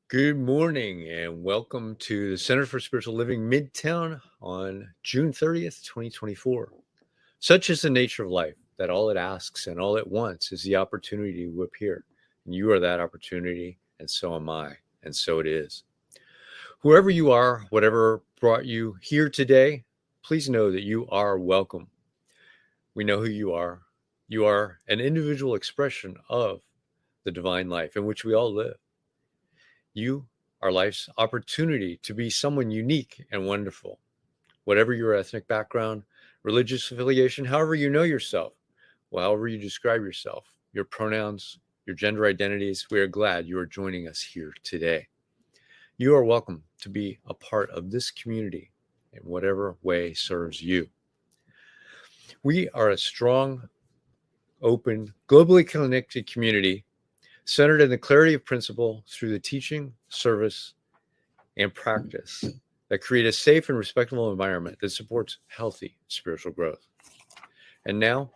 Good morning and welcome to the Center for Spiritual Living Midtown on June 30th, 2024. Such is the nature of life that all it asks and all it wants is the opportunity to appear. And you are that opportunity, and so am I, and so it is. Whoever you are, whatever brought you here today, please know that you are welcome. We know who you are. You are an individual expression of the divine life in which we all live. You are life's opportunity to be someone unique and wonderful. Whatever your ethnic background, religious affiliation, however you know yourself, however you describe yourself, your pronouns, your gender identities, we are glad you are joining us here today. You are welcome to be a part of this community in whatever way serves you. We are a strong, open, globally connected community centered in the clarity of principle through the teaching, service, and practice that create a safe and respectable environment that supports healthy spiritual growth. And now,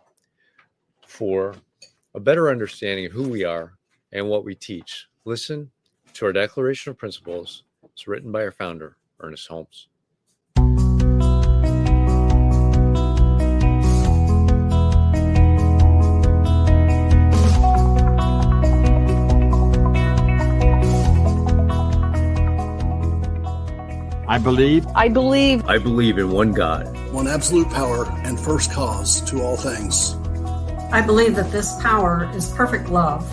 for a better understanding of who we are and what we teach, listen to our Declaration of Principles. It's written by our founder, Ernest Holmes. I believe in one God, one absolute power and first cause to all things. I believe that this power is perfect love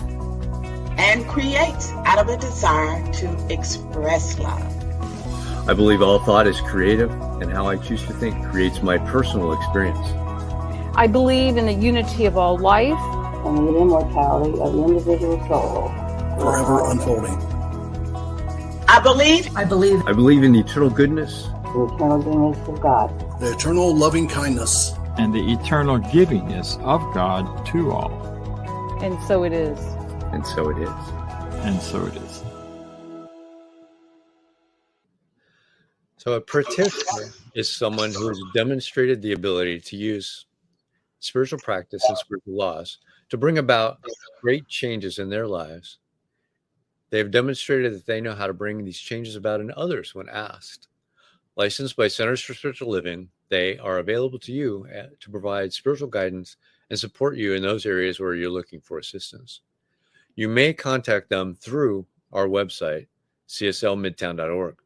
and creates out of a desire to express love. I believe all thought is creative, and how I choose to think creates my personal experience. I believe in the unity of all life and the immortality of the individual soul, forever unfolding. I believe in the eternal goodness, the eternal goodness of God, the eternal loving kindness, and the eternal givingness of God to all. And so it is. And so it is. And so it is. So a practitioner is someone who has demonstrated the ability to use spiritual practice and spiritual laws to bring about great changes in their lives. They have demonstrated that they know how to bring these changes about in others when asked. Licensed by Centers for Spiritual Living, they are available to you to provide spiritual guidance and support you in those areas where you're looking for assistance. You may contact them through our website, cslmidtown.org.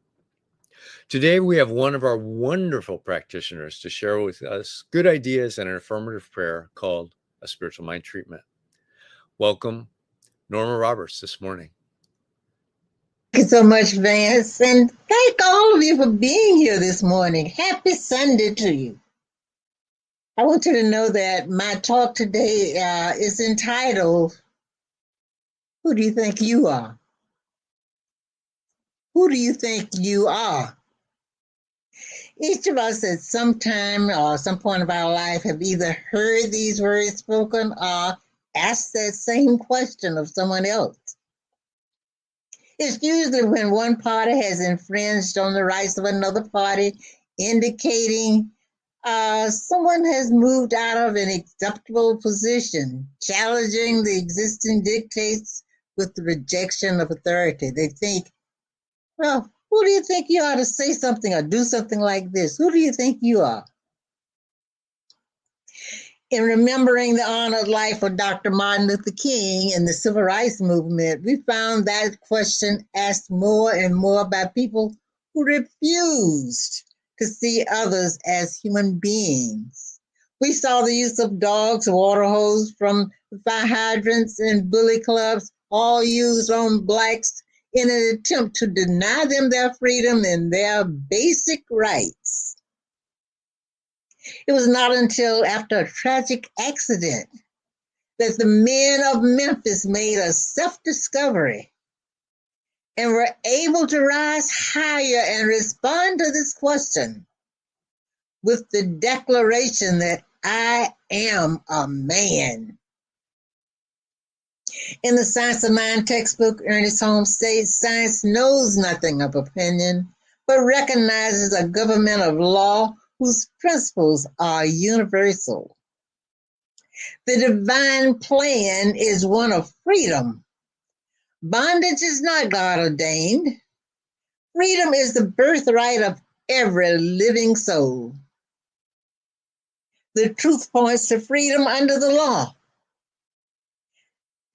Today, we have one of our wonderful practitioners to share with us good ideas and an affirmative prayer called a spiritual mind treatment. Welcome, Norma Roberts, this morning. Thank you so much, Vance, and thank all of you for being here this morning. Happy Sunday to you. I want you to know that my talk today is entitled, Who Do You Think You Are? Who do you think you are? Each of us at some time or some point of our life have either heard these words spoken or asked that same question of someone else. It's usually when one party has infringed on the rights of another party, indicating someone has moved out of an acceptable position, challenging the existing dictates with the rejection of authority. They think, well, who do you think you are to say something or do something like this? Who do you think you are? In remembering the honored life of Dr. Martin Luther King and the Civil Rights Movement, we found that question asked more and more by people who refused to see others as human beings. We saw the use of dogs, water hose from fire hydrants, and bully clubs, all used on Blacks in an attempt to deny them their freedom and their basic rights. It was not until after a tragic accident that the men of Memphis made a self-discovery and were able to rise higher and respond to this question with the declaration that I am a man. In the Science of Mind textbook, Ernest Holmes states, science knows nothing of opinion, but recognizes a government of law whose principles are universal. The divine plan is one of freedom, Bondage is not God ordained. Freedom is the birthright of every living soul. The truth points to freedom under the law.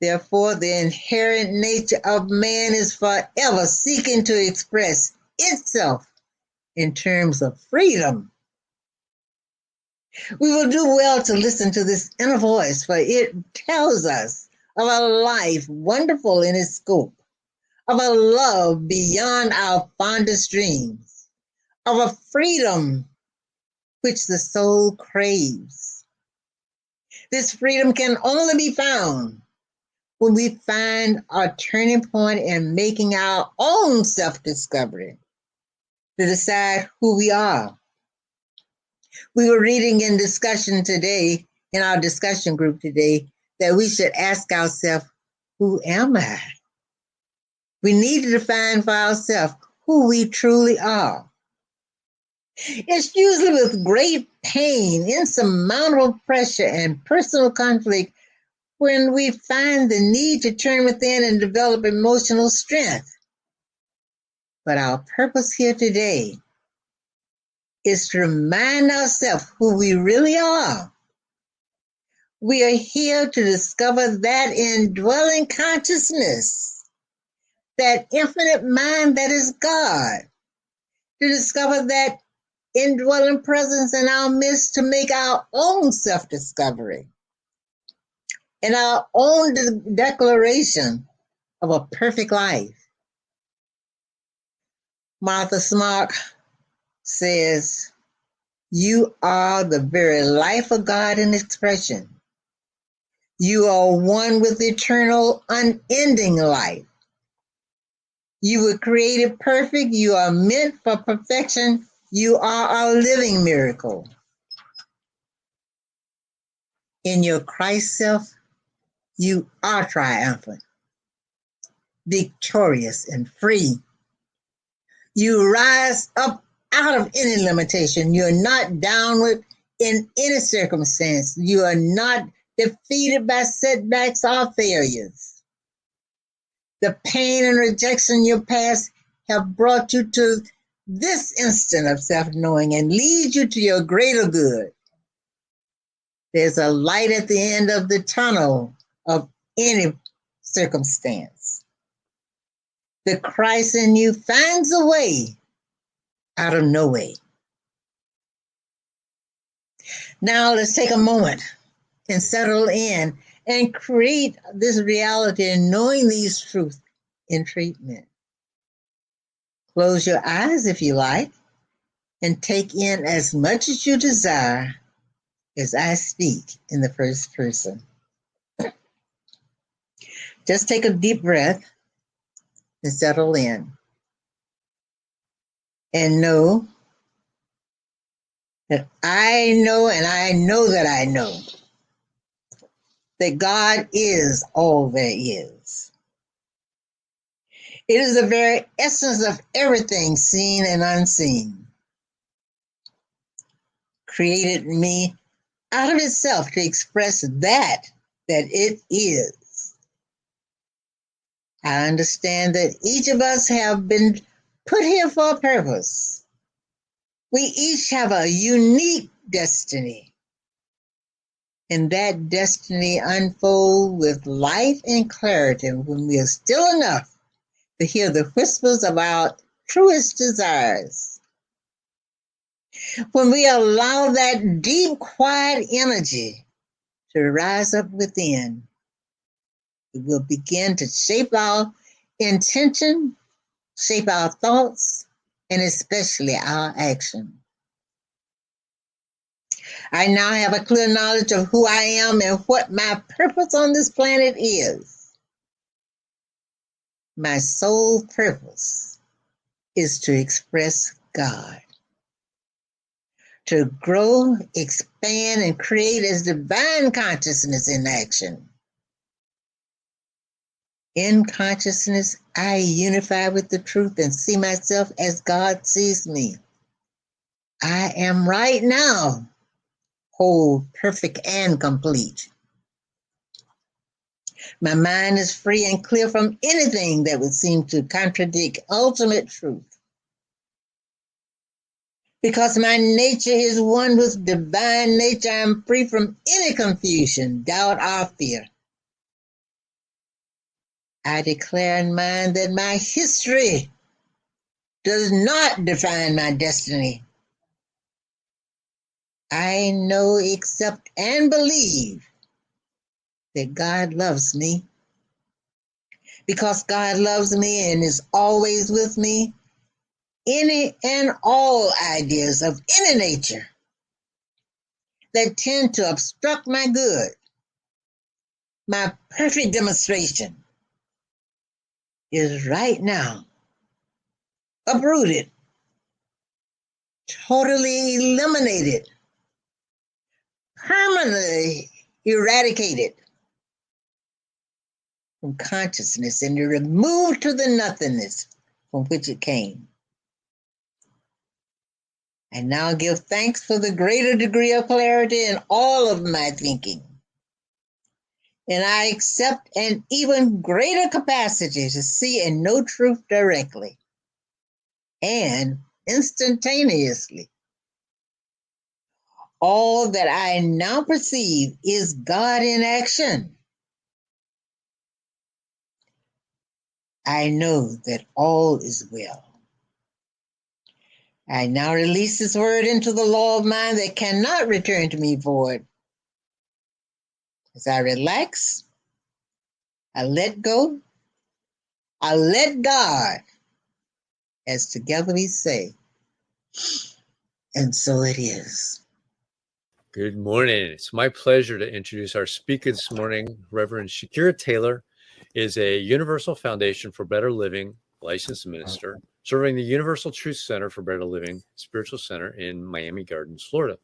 Therefore, the inherent nature of man is forever seeking to express itself in terms of freedom. We will do well to listen to this inner voice, for it tells us of a life wonderful in its scope, of a love beyond our fondest dreams, of a freedom which the soul craves. This freedom can only be found when we find our turning point in making our own self-discovery to decide who we are. We were reading in discussion today, in our discussion group today, that we should ask ourselves, who am I? We need to define for ourselves who we truly are. It's usually with great pain, insurmountable pressure, and personal conflict when we find the need to turn within and develop emotional strength. But our purpose here today is to remind ourselves who we really are. We are here to discover that indwelling consciousness, that infinite mind that is God, to discover that indwelling presence in our midst to make our own self-discovery and our own declaration of a perfect life. Martha Smart says, "You are the very life of God in expression. You are one with eternal, unending life. You were created perfect. You are meant for perfection. You are a living miracle. In your Christ self, you are triumphant, victorious, and free. You rise up out of any limitation. You're not downward in any circumstance. You are not defeated by setbacks or failures. The pain and rejection in your past have brought you to this instant of self-knowing and lead you to your greater good. There's a light at the end of the tunnel of any circumstance. The Christ in you finds a way out of no way." Now let's take a moment and settle in and create this reality and knowing these truths in treatment. Close your eyes if you like and take in as much as you desire as I speak in the first person. Just take a deep breath and settle in. And know that I know and I know that I know that God is all there is. It is the very essence of everything seen and unseen. Created me out of itself to express that it is. I understand that each of us have been put here for a purpose. We each have a unique destiny, and that destiny unfolds with light and clarity when we are still enough to hear the whispers of our truest desires. When we allow that deep, quiet energy to rise up within, it will begin to shape our intention, shape our thoughts, and especially our action. I now have a clear knowledge of who I am and what my purpose on this planet is. My sole purpose is to express God, to grow, expand, and create as divine consciousness in action. In consciousness, I unify with the truth and see myself as God sees me. I am right now whole, perfect, and complete. My mind is free and clear from anything that would seem to contradict ultimate truth. Because my nature is one with divine nature, I'm free from any confusion, doubt, or fear. I declare in mind that my history does not define my destiny. I know, accept, and believe that God loves me. Because God loves me and is always with me, any and all ideas of any nature that tend to obstruct my good, my perfect demonstration, is right now uprooted, totally eliminated, permanently eradicated from consciousness and removed to the nothingness from which it came. I now give thanks for the greater degree of clarity in all of my thinking. And I accept an even greater capacity to see and know truth directly and instantaneously. All that I now perceive is God in action. I know that all is well. I now release this word into the law of mind that cannot return to me void. As I relax, I let go, I let God, as together we say, and so it is. Good morning. It's my pleasure to introduce our speaker this morning. Reverend Shakira Taylor is a Universal Foundation for Better Living licensed minister, serving the Universal Truth Center for Better Living Spiritual Center in Miami Gardens, Florida.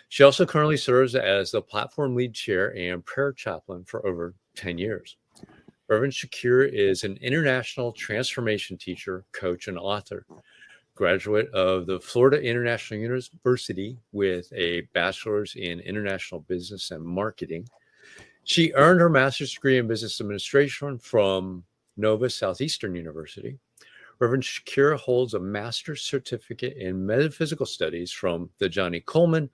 She also currently serves as the platform lead chair and prayer chaplain for over 10 years. Reverend Shakira is an international transformation teacher, coach, and author. Graduate of the Florida International University with a bachelor's in international business and marketing. She earned her master's degree in business administration from Nova Southeastern University. Reverend Shakira holds a master's certificate in metaphysical studies from the Johnny Coleman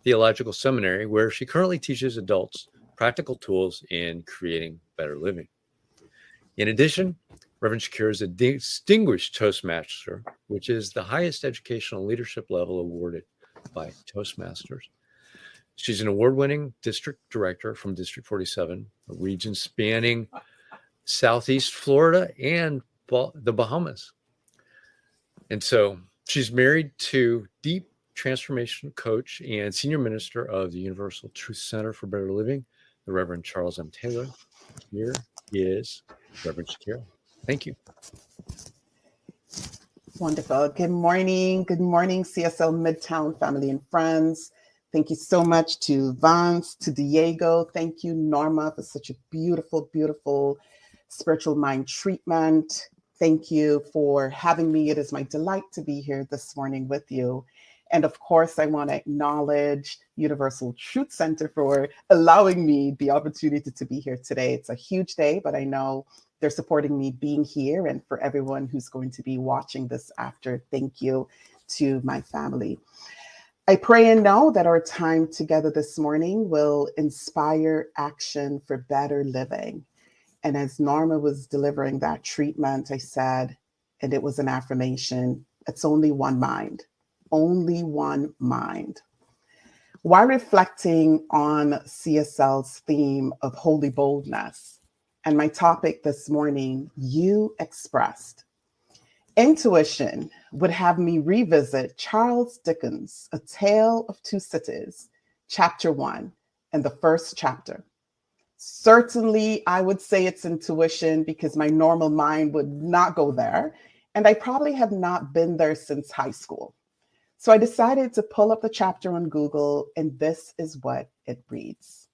Theological Seminary, where she currently teaches adults practical tools in creating better living. In addition, Reverend Shakira is a distinguished Toastmaster, which is the highest educational leadership level awarded by Toastmasters. She's an award-winning district director from District 47, a region spanning Southeast Florida and the Bahamas. And so she's married to deep transformation coach and senior minister of the Universal Truth Center for Better Living, the Reverend Charles M. Taylor. Here is Reverend Shakira. Thank you. Wonderful. Good morning. Good morning, CSL Midtown family and friends. Thank you so much to Vance, to Diego. Thank you, Norma, for such a beautiful, beautiful spiritual mind treatment. Thank you for having me. It is my delight to be here this morning with you. And of course, I want to acknowledge Universal Truth Center for allowing me the opportunity to be here today. It's a huge day, but I know they're supporting me being here. And for everyone who's going to be watching this after, thank you to my family. I pray and know that our time together this morning will inspire action for better living. And as Norma was delivering that treatment, I said, and it was an affirmation, it's only one mind, only one mind. While reflecting on CSL's theme of holy boldness, and my topic this morning, you expressed, intuition would have me revisit Charles Dickens' A Tale of Two Cities, chapter 1, and the first chapter. Certainly, I would say it's intuition because my normal mind would not go there, and I probably have not been there since high school. So I decided to pull up the chapter on Google, and this is what it reads.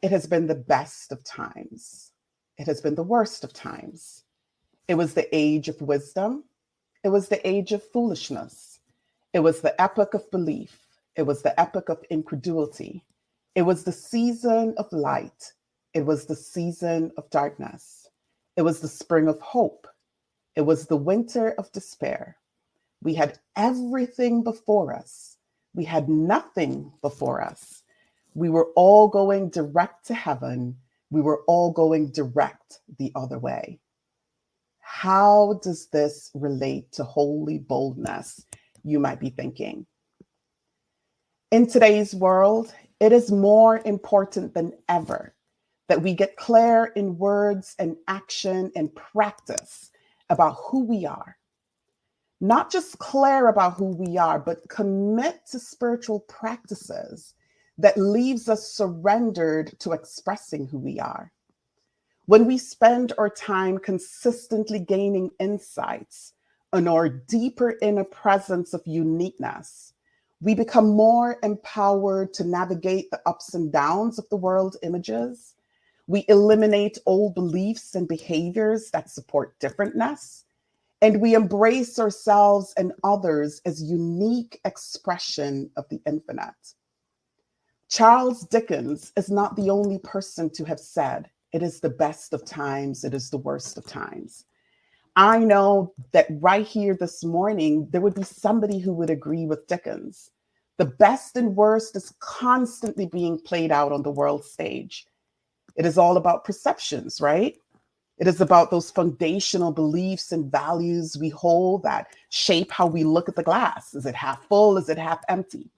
It has been the best of times. It has been the worst of times. It was the age of wisdom. It was the age of foolishness. It was the epoch of belief. It was the epoch of incredulity. It was the season of light. It was the season of darkness. It was the spring of hope. It was the winter of despair. We had everything before us. We had nothing before us. We were all going direct to heaven. We were all going direct the other way. How does this relate to holy boldness? You might be thinking. In today's world, it is more important than ever that we get clear in words and action and practice about who we are. Not just clear about who we are, but commit to spiritual practices that leaves us surrendered to expressing who we are. When we spend our time consistently gaining insights on our deeper inner presence of uniqueness, we become more empowered to navigate the ups and downs of the world images. We eliminate old beliefs and behaviors that support differentness, and we embrace ourselves and others as unique expression of the infinite. Charles Dickens is not the only person to have said, "It is the best of times, it is the worst of times." I know that right here this morning, there would be somebody who would agree with Dickens. The best and worst is constantly being played out on the world stage. It is all about perceptions, right? It is about those foundational beliefs and values we hold that shape how we look at the glass. Is it half full? Is it half empty?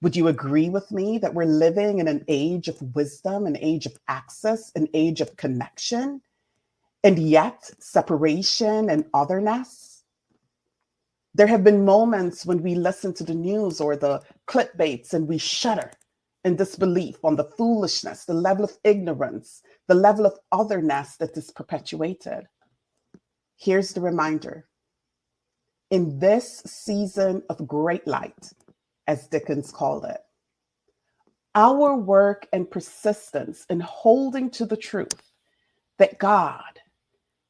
Would you agree with me that we're living in an age of wisdom, an age of access, an age of connection, and yet separation and otherness? There have been moments when we listen to the news or the clickbaits and we shudder in disbelief on the foolishness, the level of ignorance, the level of otherness that is perpetuated. Here's the reminder. In this season of great light, as Dickens called it, our work and persistence in holding to the truth that God,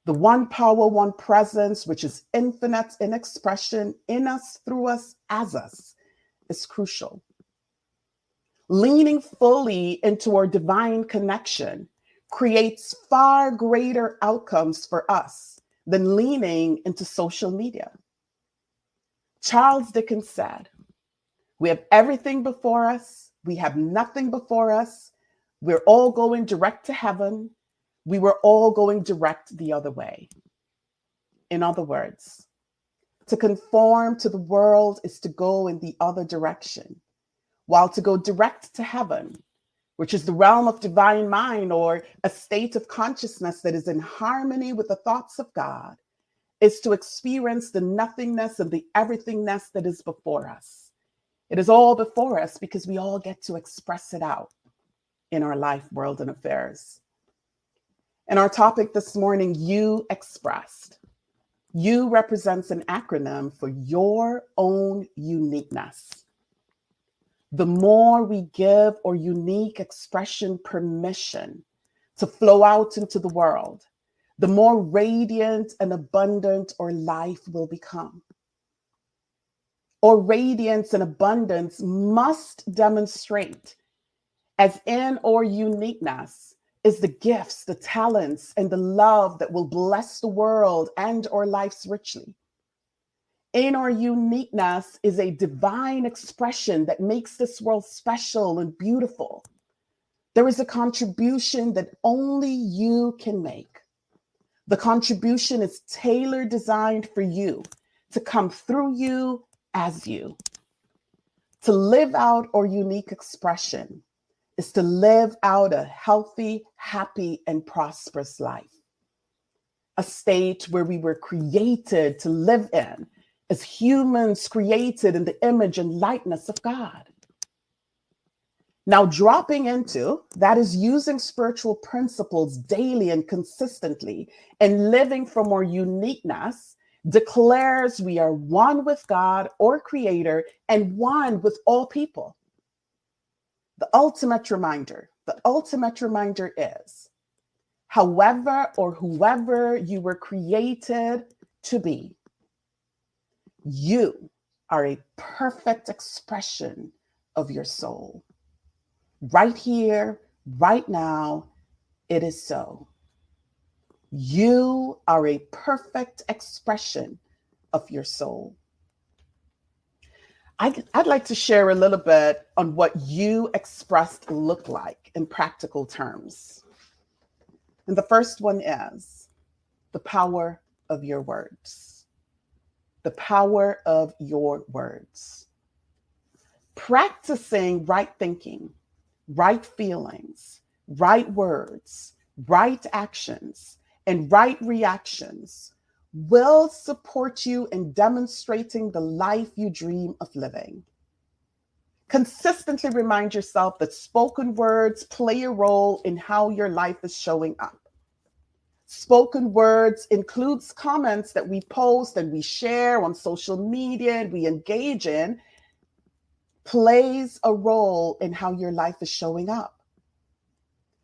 the one power, one presence, which is infinite in expression in us, through us, as us, is crucial. Leaning fully into our divine connection creates far greater outcomes for us than leaning into social media. Charles Dickens said, "We have everything before us. We have nothing before us. We're all going direct to heaven. We were all going direct the other way." In other words, to conform to the world is to go in the other direction, while to go direct to heaven, which is the realm of divine mind or a state of consciousness that is in harmony with the thoughts of God, is to experience the nothingness and the everythingness that is before us. It is all before us because we all get to express it out in our life, world, and affairs. And our topic this morning, You Expressed. You represents an acronym for your own uniqueness. The more we give our unique expression permission to flow out into the world, the more radiant and abundant our life will become. Our radiance and abundance must demonstrate, as in our uniqueness is the gifts, the talents, and the love that will bless the world and our lives richly. In our uniqueness is a divine expression that makes this world special and beautiful. There is a contribution that only you can make. The contribution is tailored, designed for you, to come through you as you. To live out our unique expression is to live out a healthy, happy, and prosperous life. A state where we were created to live in as humans created in the image and likeness of God. Now, dropping into that is using spiritual principles daily and consistently and living from our uniqueness declares we are one with God, or Creator, and one with all people. The ultimate reminder is, however or whoever you were created to be, you are a perfect expression of your soul. Right here, right now, it is so. You are a perfect expression of your soul. I'd like to share a little bit on what you expressed look like in practical terms. And the first one is the power of your words. The power of your words. Practicing right thinking, right feelings, right words, right actions, and right reactions will support you in demonstrating the life you dream of living. Consistently remind yourself that spoken words play a role in how your life is showing up. Spoken words includes comments that we post and we share on social media and we engage in, plays a role in how your life is showing up.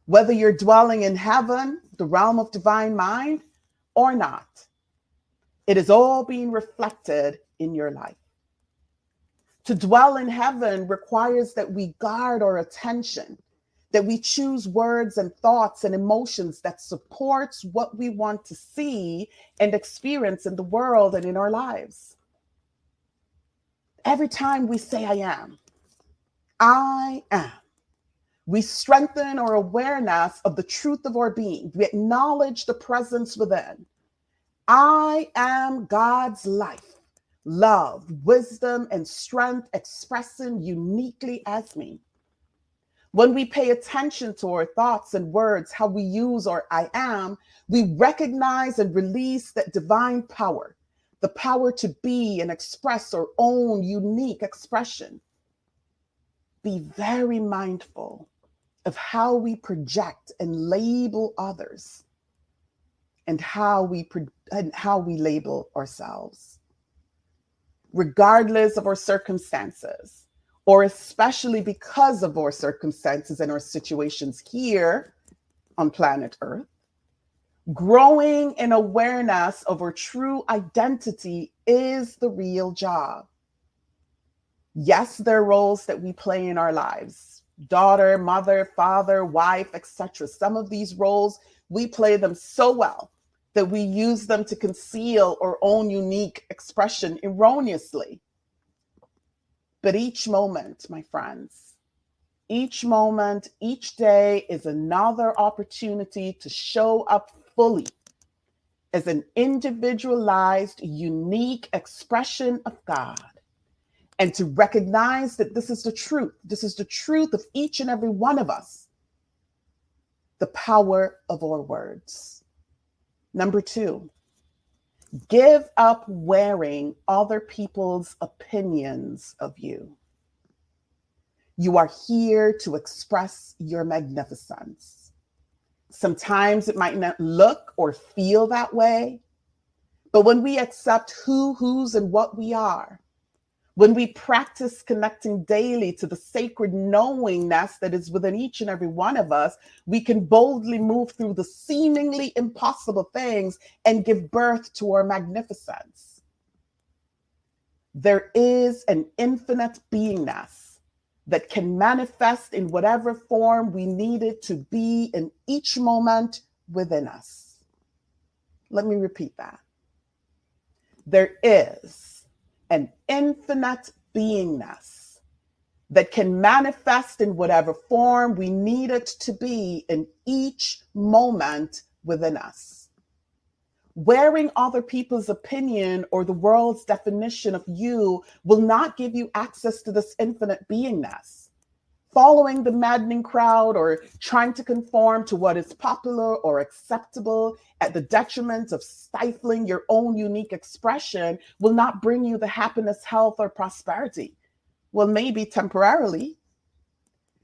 Whether you're dwelling in heaven, the realm of divine mind, or not, it is all being reflected in your life. To dwell in heaven requires that we guard our attention, that we choose words and thoughts and emotions that supports what we want to see and experience in the world and in our lives. Every time we say, I am, we strengthen our awareness of the truth of our being. We acknowledge the presence within. I am God's life, love, wisdom, and strength expressing uniquely as me. When we pay attention to our thoughts and words, how we use our I am, we recognize and release that divine power, the power to be and express our own unique expression. Be very mindful of how we project and label others and how we label ourselves. Regardless of our circumstances, or especially because of our circumstances and our situations here on planet Earth, growing in awareness of our true identity is the real job. Yes, there are roles that we play in our lives. Daughter, mother, father, wife, etc. Some of these roles, we play them so well that we use them to conceal our own unique expression erroneously. But each moment, my friends, each moment, each day is another opportunity to show up fully as an individualized, unique expression of God. And to recognize that this is the truth. This is the truth of each and every one of us. The power of our words. Number 2, give up wearing other people's opinions of you. You are here to express your magnificence. Sometimes it might not look or feel that way, but when we accept whose, and what we are, when we practice connecting daily to the sacred knowingness that is within each and every one of us, we can boldly move through the seemingly impossible things and give birth to our magnificence. There is an infinite beingness that can manifest in whatever form we need it to be in each moment within us. Let me repeat that. There is an infinite beingness that can manifest in whatever form we need it to be in each moment within us. Wearing other people's opinion or the world's definition of you will not give you access to this infinite beingness. Following the maddening crowd or trying to conform to what is popular or acceptable at the detriment of stifling your own unique expression will not bring you the happiness, health, or prosperity. Well, maybe temporarily.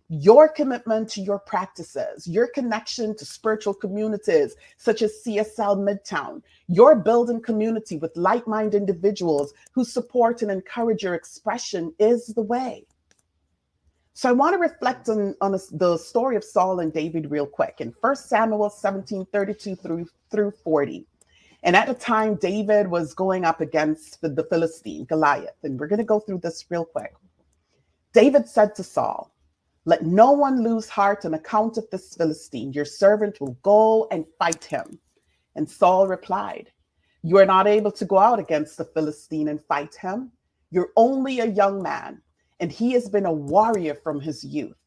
Your commitment to your practices, your connection to spiritual communities such as CSL Midtown, your building community with like-minded individuals who support and encourage your expression is the way. So I want to reflect on the story of Saul and David real quick in 1 Samuel 17:32 through 40. And at the time, David was going up against the Philistine, Goliath. And we're going to go through this real quick. David said to Saul, Let no one lose heart on account of this Philistine. Your servant will go and fight him." And Saul replied, "You are not able to go out against the Philistine and fight him. You're only a young man, and he has been a warrior from his youth."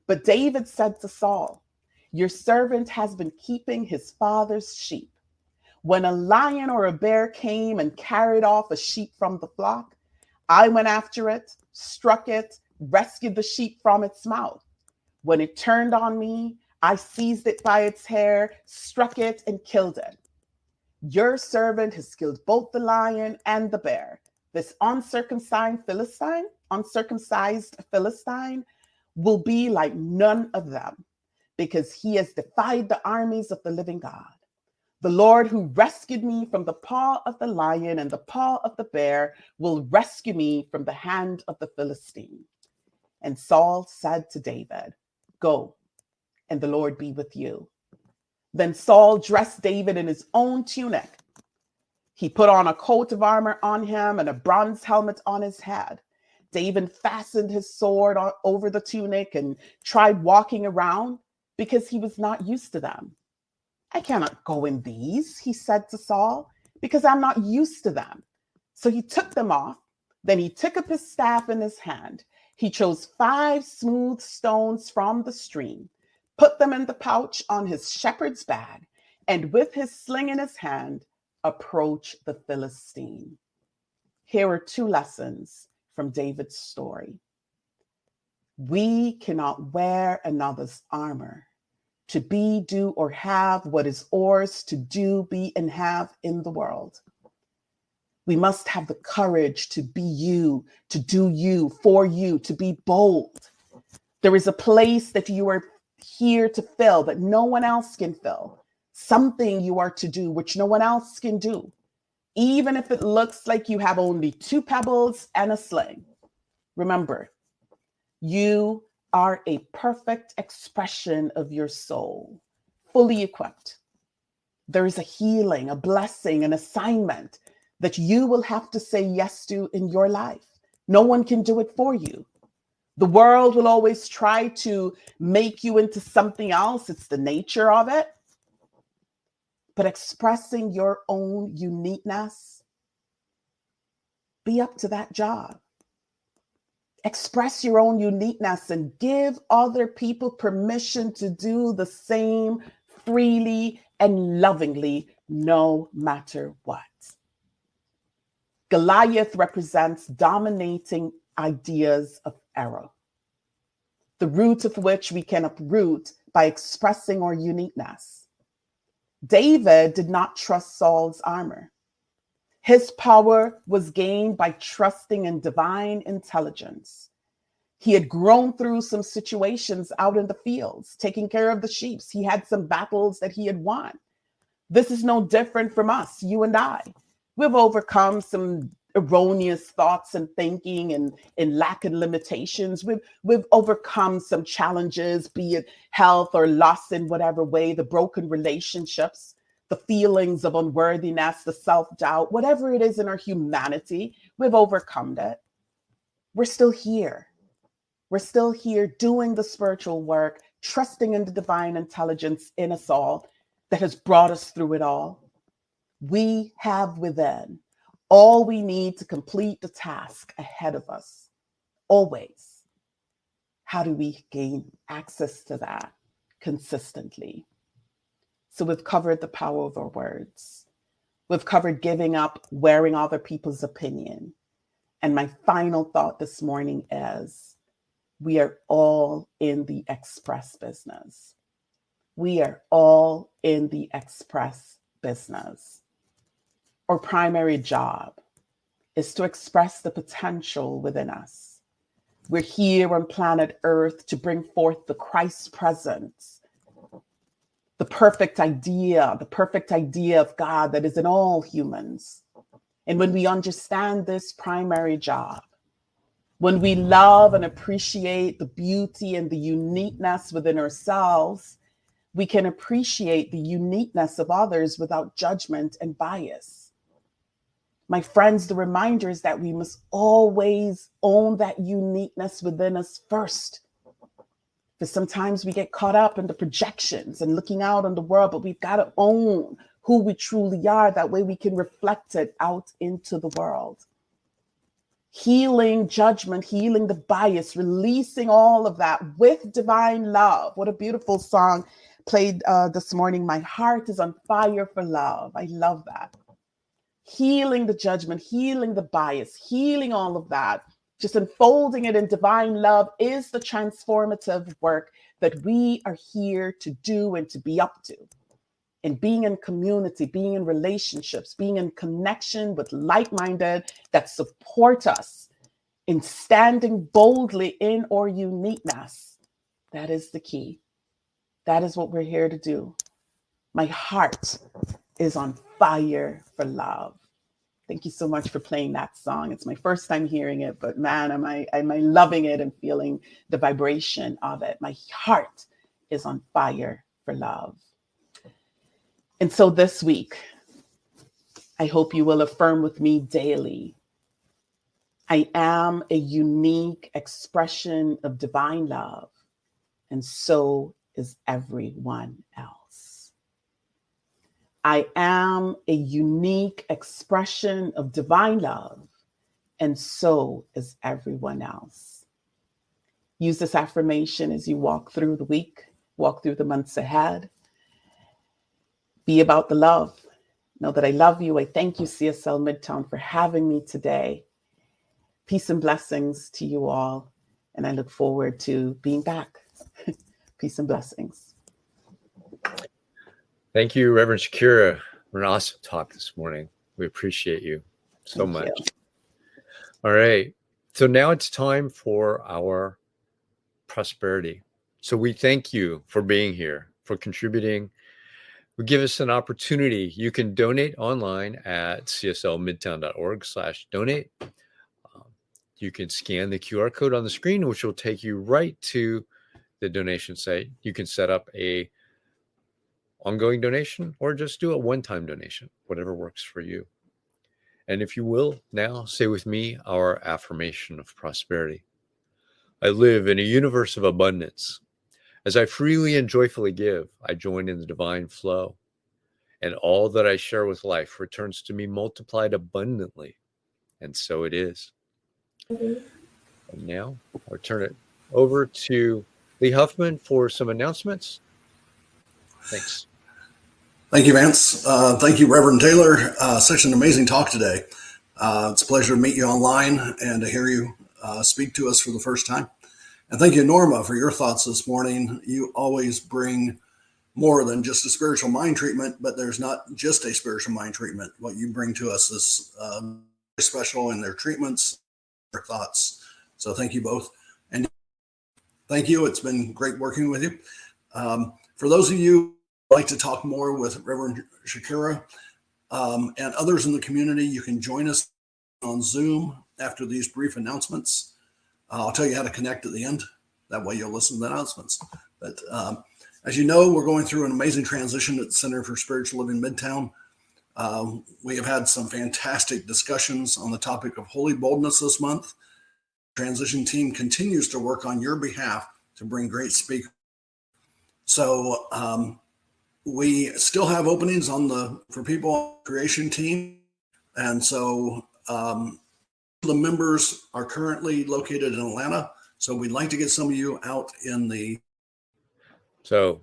But David said to Saul, "Your servant has been keeping his father's sheep. When a lion or a bear came and carried off a sheep from the flock, I went after it, struck it, rescued the sheep from its mouth. When it turned on me, I seized it by its hair, struck it, and killed it. Your servant has killed both the lion and the bear. This uncircumcised Philistine will be like none of them, because he has defied the armies of the living God. The Lord who rescued me from the paw of the lion and the paw of the bear will rescue me from the hand of the Philistine." And Saul said to David, "Go, and the Lord be with you." Then Saul dressed David in his own tunic. He put on a coat of armor on him and a bronze helmet on his head. David fastened his sword over the tunic and tried walking around because he was not used to them. "I cannot go in these," he said to Saul, "because I'm not used to them." So he took them off. Then he took up his staff in his hand. He chose 5 smooth stones from the stream, put them in the pouch on his shepherd's bag, and with his sling in his hand, approached the Philistine. Here are 2 lessons from David's story. We cannot wear another's armor to be, do, or have what is ours to do, be, and have in the world. We must have the courage to be you, to do you, for you, to be bold. There is a place that you are here to fill that no one else can fill. Something you are to do which no one else can do, even if it looks like you have only 2 pebbles and a sling. Remember, you are a perfect expression of your soul, fully equipped. There is a healing, a blessing, an assignment that you will have to say yes to in your life. No one can do it for you. The world will always try to make you into something else. It's the nature of it. But expressing your own uniqueness, be up to that job. Express your own uniqueness and give other people permission to do the same freely and lovingly, no matter what. Goliath represents dominating ideas of error, the root of which we can uproot by expressing our uniqueness. David did not trust Saul's armor. His power was gained by trusting in divine intelligence. He had grown through some situations out in the fields, taking care of the sheep. He had some battles that he had won. This is no different from us, you and I. We've overcome some erroneous thoughts and thinking and lack and limitations. We've overcome some challenges, be it health or loss in whatever way, the broken relationships, the feelings of unworthiness, the self-doubt, whatever it is in our humanity, we've overcome it. We're still here. We're still here doing the spiritual work, trusting in the divine intelligence in us all that has brought us through it all. We have within all we need to complete the task ahead of us, always. How do we gain access to that consistently? So we've covered the power of our words. We've covered giving up, wearing other people's opinion. And my final thought this morning is, we are all in the express business. We are all in the express business. Our primary job is to express the potential within us. We're here on planet Earth to bring forth the Christ presence, the perfect idea of God that is in all humans. And when we understand this primary job, when we love and appreciate the beauty and the uniqueness within ourselves, we can appreciate the uniqueness of others without judgment and bias. My friends, the reminder is that we must always own that uniqueness within us first. Because sometimes we get caught up in the projections and looking out on the world, but we've got to own who we truly are. That way we can reflect it out into the world. Healing judgment, healing the bias, releasing all of that with divine love. What a beautiful song played this morning. My heart is on fire for love. I love that. Healing the judgment, healing the bias, healing all of that, just unfolding it in divine love is the transformative work that we are here to do and to be up to. And being in community, being in relationships, being in connection with like-minded that support us in standing boldly in our uniqueness. That is the key. That is what we're here to do. My heart is on fire for love. Thank you so much for playing that song. It's my first time hearing it, but man, am I loving it and feeling the vibration of it. My heart is on fire for love. And so this week, I hope you will affirm with me daily. I am a unique expression of divine love, and so is everyone else. I am a unique expression of divine love, and so is everyone else. Use this affirmation as you walk through the week, walk through the months ahead. Be about the love. Know that I love you. I thank you, CSL Midtown, for having me today. Peace and blessings to you all, and I look forward to being back. Peace and blessings. Thank you, Reverend Shakira, for an awesome talk this morning. We appreciate you so Thank much. you. All right. So now it's time for our prosperity. So we thank you for being here, for contributing. We give us an opportunity. You can donate online at cslmidtown.org/donate. You can scan the QR code on the screen, which will take you right to the donation site. You can set up a ongoing donation or just do a one-time donation, whatever works for you. And if you will, now say with me our affirmation of prosperity. I live in a universe of abundance. As I freely and joyfully give, I join in the divine flow. And all that I share with life returns to me multiplied abundantly. And so it is. And now I'll turn it over to Lee Huffman for some announcements. Thanks. Thank you, Vance. Thank you, Reverend Taylor. Such an amazing talk today. It's a pleasure to meet you online and to hear you speak to us for the first time. And thank you, Norma, for your thoughts this morning. You always bring more than just a spiritual mind treatment, but there's not just a spiritual mind treatment. What you bring to us is very special in their treatments, their thoughts. So thank you both. And thank you. It's been great working with you. For those of you who like to talk more with Reverend Shakira and others in the community, you can join us on Zoom after these brief announcements. I'll tell you how to connect at the end. That way you'll listen to the announcements. But as you know, we're going through an amazing transition at the Center for Spiritual Living Midtown. We have had some fantastic discussions on the topic of holy boldness this month. The transition team continues to work on your behalf to bring great speakers. So we still have openings for people on the creation team. And so the members are currently located in Atlanta. So we'd like to get some of you out in the. So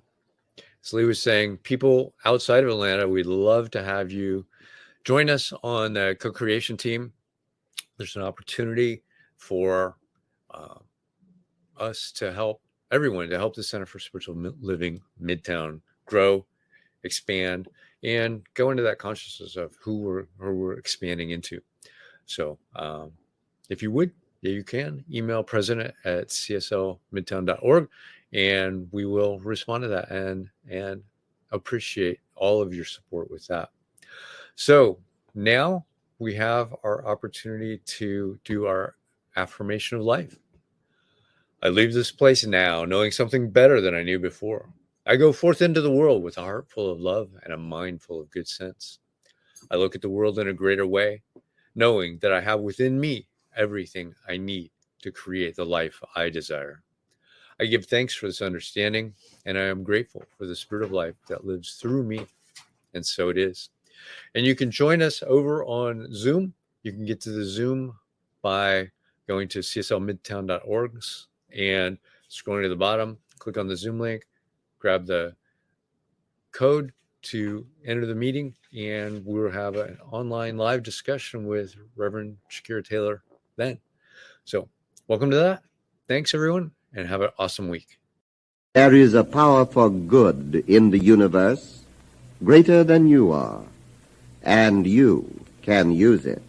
as Lee was saying, people outside of Atlanta, we'd love to have you join us on the co-creation team. There's an opportunity for us to help everyone, to help the Center for Spiritual Living Midtown grow, expand, and go into that consciousness of who we're expanding into. So if you would, you can email president@cslmidtown.org, and we will respond to that and appreciate all of your support with that. So now we have our opportunity to do our affirmation of life. I leave this place now knowing something better than I knew before. I go forth into the world with a heart full of love and a mind full of good sense. I look at the world in a greater way, knowing that I have within me everything I need to create the life I desire. I give thanks for this understanding, and I am grateful for the Spirit of life that lives through me. And so it is. And you can join us over on Zoom. You can get to the Zoom by going to cslmidtown.org and scrolling to the bottom, click on the Zoom link, grab the code to enter the meeting, and we'll have an online live discussion with Reverend Shakira Taylor then. So welcome to that. Thanks, everyone, and have an awesome week. There is a power for good in the universe greater than you are, and you can use it.